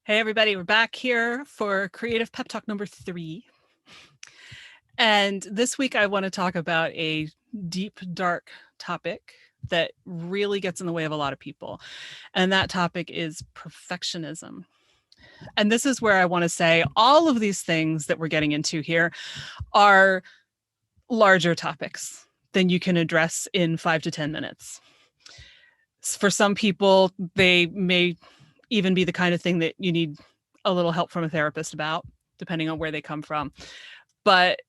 Hey, everybody, we're back here for Creative Pep Talk number 3. And this week I want to talk about a deep, dark topic that really gets in the way of a lot of people. And that topic is perfectionism. And this is where I want to say all of these things that we're getting into here are larger topics than you can address in 5 to 10 minutes. For some people, they may even be the kind of thing that you need a little help from a therapist about, depending on where they come from. But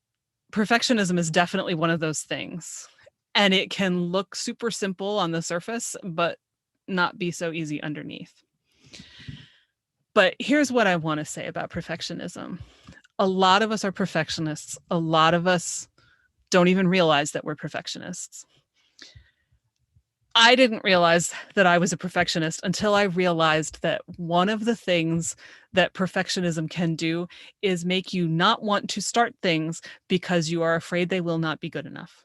perfectionism is definitely one of those things. And it can look super simple on the surface, but not be so easy underneath. But here's what I want to say about perfectionism. A lot of us are perfectionists. A lot of us don't even realize that we're perfectionists. I didn't realize that I was a perfectionist until I realized that one of the things that perfectionism can do is make you not want to start things because you are afraid they will not be good enough.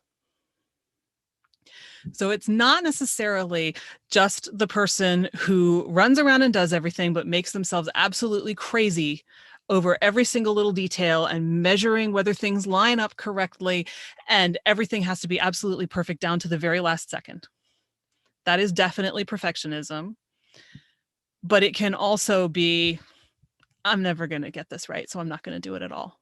So it's not necessarily just the person who runs around and does everything, but makes themselves absolutely crazy over every single little detail and measuring whether things line up correctly, and everything has to be absolutely perfect down to the very last second. That is definitely perfectionism. But it can also be, I'm never going to get this right, so I'm not going to do it at all.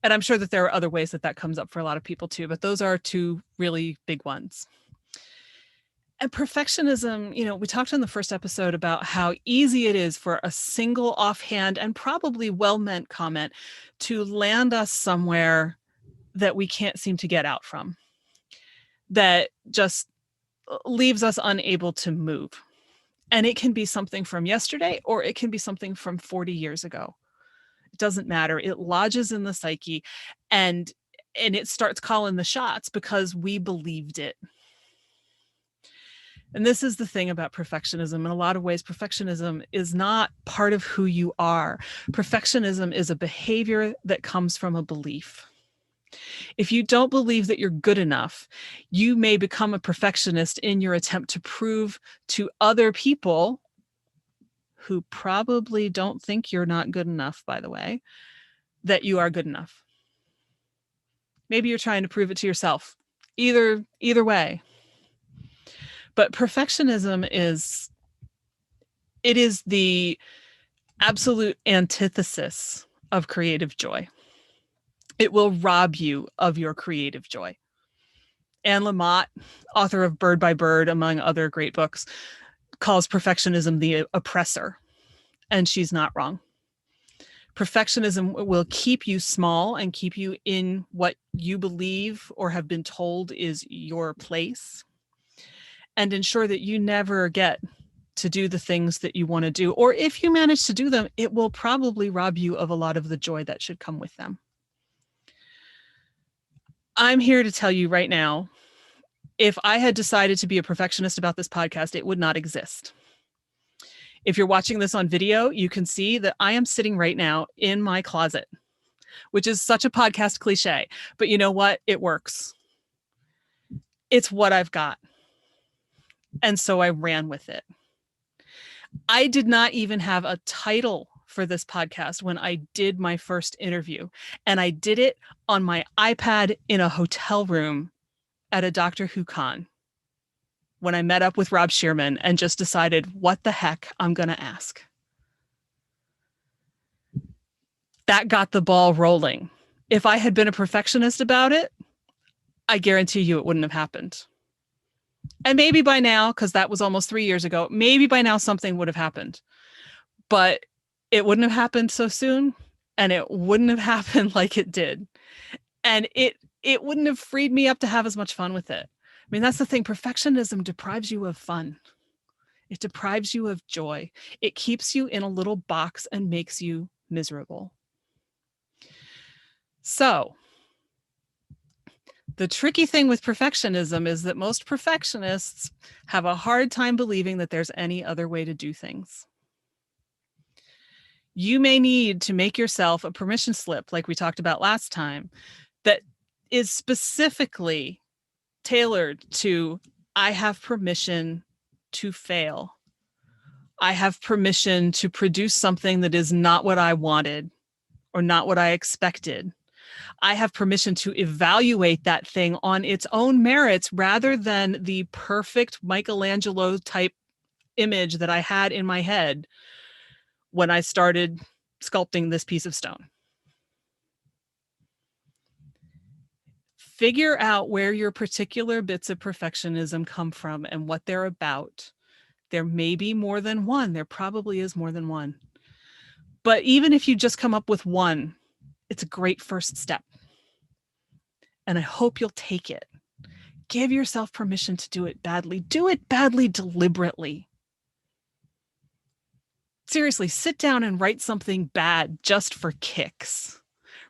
And I'm sure that there are other ways that comes up for a lot of people too, but those are two really big ones. And perfectionism, we talked in the first episode about how easy it is for a single offhand and probably well-meant comment to land us somewhere that we can't seem to get out from, that just leaves us unable to move. And it can be something from yesterday, or it can be something from 40 years ago. It doesn't matter. It lodges in the psyche and it starts calling the shots because we believed it. And this is the thing about perfectionism. In a lot of ways, perfectionism is not part of who you are. Perfectionism is a behavior that comes from a belief. If you don't believe that you're good enough, you may become a perfectionist in your attempt to prove to other people, who probably don't think you're not good enough, by the way, that you are good enough. Maybe you're trying to prove it to yourself. Either way. But perfectionism is the absolute antithesis of creative joy. It will rob you of your creative joy. Anne Lamott, author of Bird by Bird, among other great books, calls perfectionism the oppressor, and she's not wrong. Perfectionism will keep you small and keep you in what you believe or have been told is your place, and ensure that you never get to do the things that you want to do. Or if you manage to do them, it will probably rob you of a lot of the joy that should come with them. I'm here to tell you right now, if I had decided to be a perfectionist about this podcast, it would not exist. If you're watching this on video, you can see that I am sitting right now in my closet, which is such a podcast cliche, but you know what? It works. It's what I've got. And so I ran with it. I did not even have a title for this podcast when I did my first interview, and I did it on my iPad in a hotel room at a Doctor Who con when I met up with Rob Shearman and just decided, what the heck, I'm going to ask. That got the ball rolling. If I had been a perfectionist about it, I guarantee you it wouldn't have happened. And maybe by now, because that was almost 3 years ago, maybe by now something would have happened. But it wouldn't have happened so soon, and it wouldn't have happened like it did. And it wouldn't have freed me up to have as much fun with it. I mean, that's the thing. Perfectionism deprives you of fun. It deprives you of joy. It keeps you in a little box and makes you miserable. So the tricky thing with perfectionism is that most perfectionists have a hard time believing that there's any other way to do things. You may need to make yourself a permission slip, like we talked about last time, that is specifically tailored to, I have permission to fail. I have permission to produce something that is not what I wanted or not what I expected. I have permission to evaluate that thing on its own merits rather than the perfect Michelangelo type image that I had in my head when I started sculpting this piece of stone. Figure out where your particular bits of perfectionism come from and what they're about. There may be more than one. There probably is more than one. But even if you just come up with one, it's a great first step. And I hope you'll take it. Give yourself permission to do it badly. Do it badly deliberately. Seriously, sit down and write something bad just for kicks.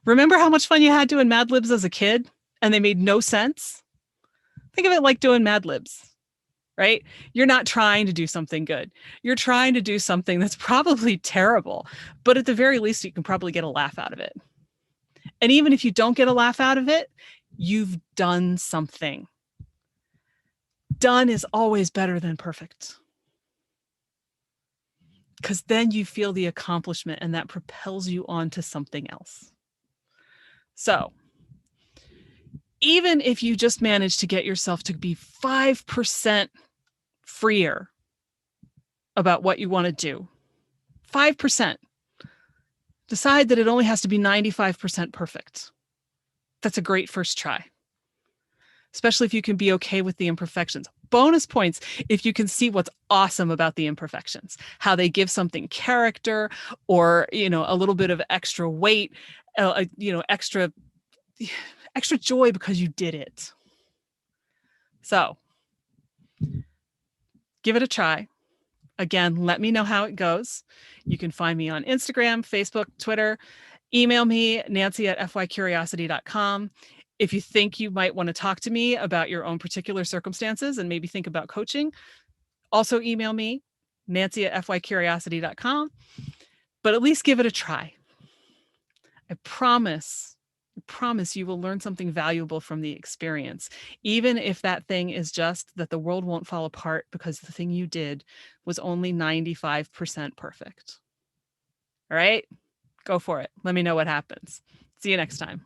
Remember how much fun you had doing Mad Libs as a kid and they made no sense? Think of it like doing Mad Libs, right? You're not trying to do something good. You're trying to do something that's probably terrible, but at the very least, you can probably get a laugh out of it. And even if you don't get a laugh out of it, you've done something. Done is always better than perfect. Because then you feel the accomplishment and that propels you on to something else. So even if you just manage to get yourself to be 5% freer about what you want to do, 5%, decide that it only has to be 95% perfect. That's a great first try, especially if you can be okay with the imperfections. Bonus points if you can see what's awesome about the imperfections, how they give something character or, a little bit of extra weight, extra joy because you did it. So give it a try. Again, let me know how it goes. You can find me on Instagram, Facebook, Twitter. Email me, nancy@fycuriosity.com. If you think you might want to talk to me about your own particular circumstances and maybe think about coaching, also email me, nancy@fycuriosity.com. But at least give it a try. I promise you will learn something valuable from the experience, even if that thing is just that the world won't fall apart because the thing you did was only 95% perfect. All right, go for it. Let me know what happens. See you next time.